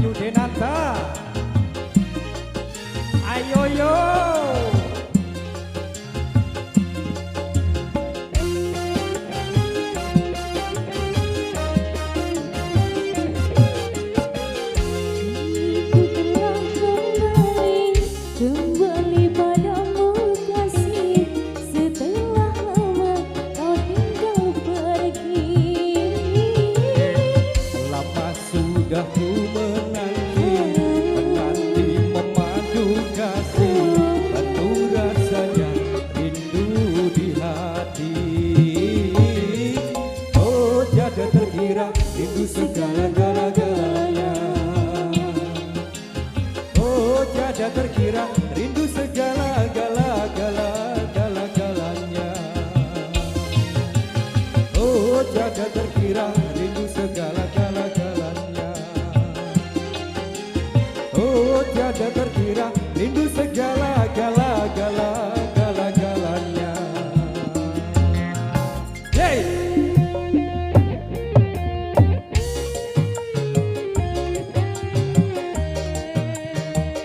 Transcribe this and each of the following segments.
New Denata. Ayo yo. Kembali padamu kasih, setelah lama kau tinggal pergi. Lama sudah ku menanti, menanti memadu kasih, penuh rasanya rindu di hati. Oh tiada terkira rindu segala-galanya. Oh tiada terkira rindu segala-galanya. Oh tiada terkira rindu segala-galanya. Oh tiada terkira rindu segala-galanya. Hey!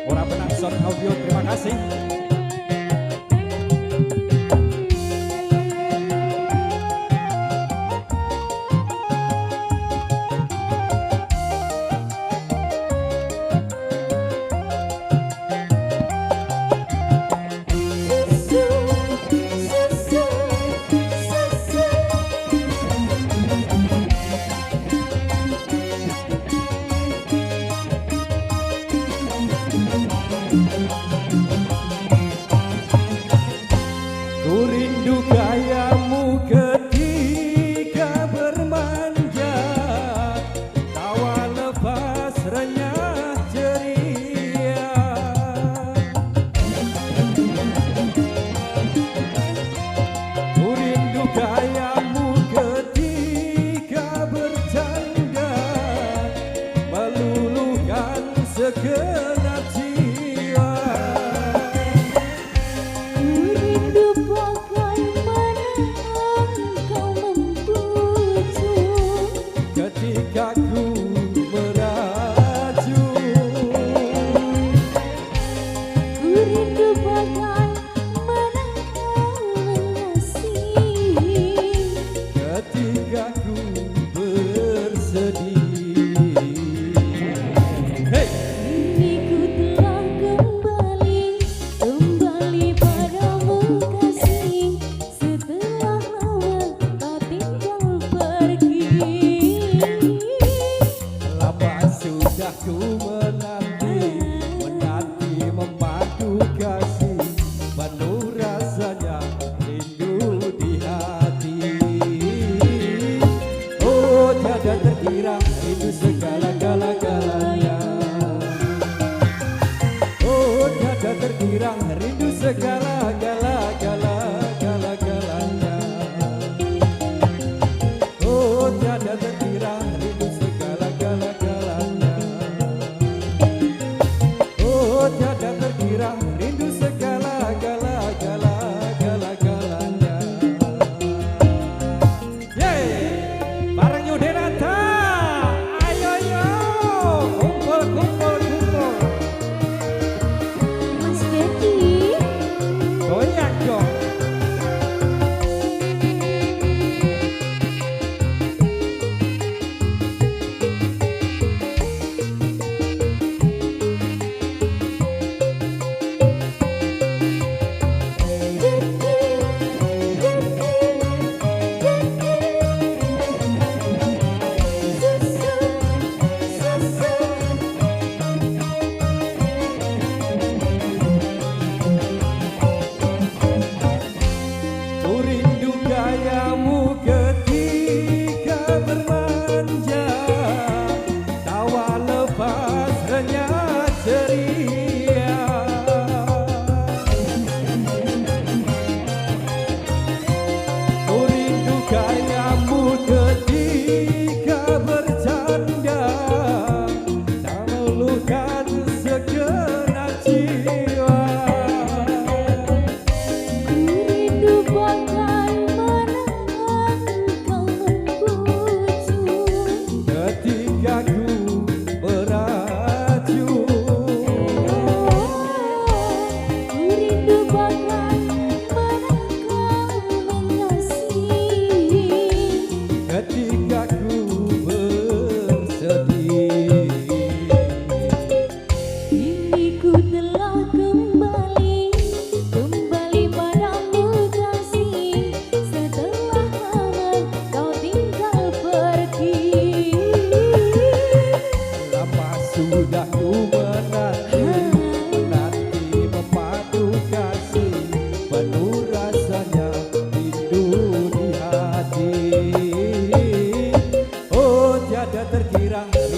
Orang Benang Sound Audio, terima kasih. Ku rindu gayamu ketika bermanja, tawa lepas renyah ceria. Ku rindu gayamu ketika bercanda, meluluhkan segenap jiwa. Rindu bagaimana kau membujuk Ketika ku merajut, ku rindu bagaimana kau mengasihi. ketika ku bersedih. Hey! Kini ku telah kembali padamu kasih, setelah lama kau tinggal pergi. Lama sudah ku menanti, menanti memadu kasih, penuh rasanya rindu di hati. Oh tiada terkira rindu segala-galanya. Oh tiada terkira rindu segala-galanya. Oh tiada terkira rindu segala-galanya. Oh tiada terkira rindu segala-galanya. Yeay, bareng New Denata. Ayo yo, kumpul. Mas Dedi, Doi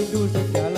rindu segala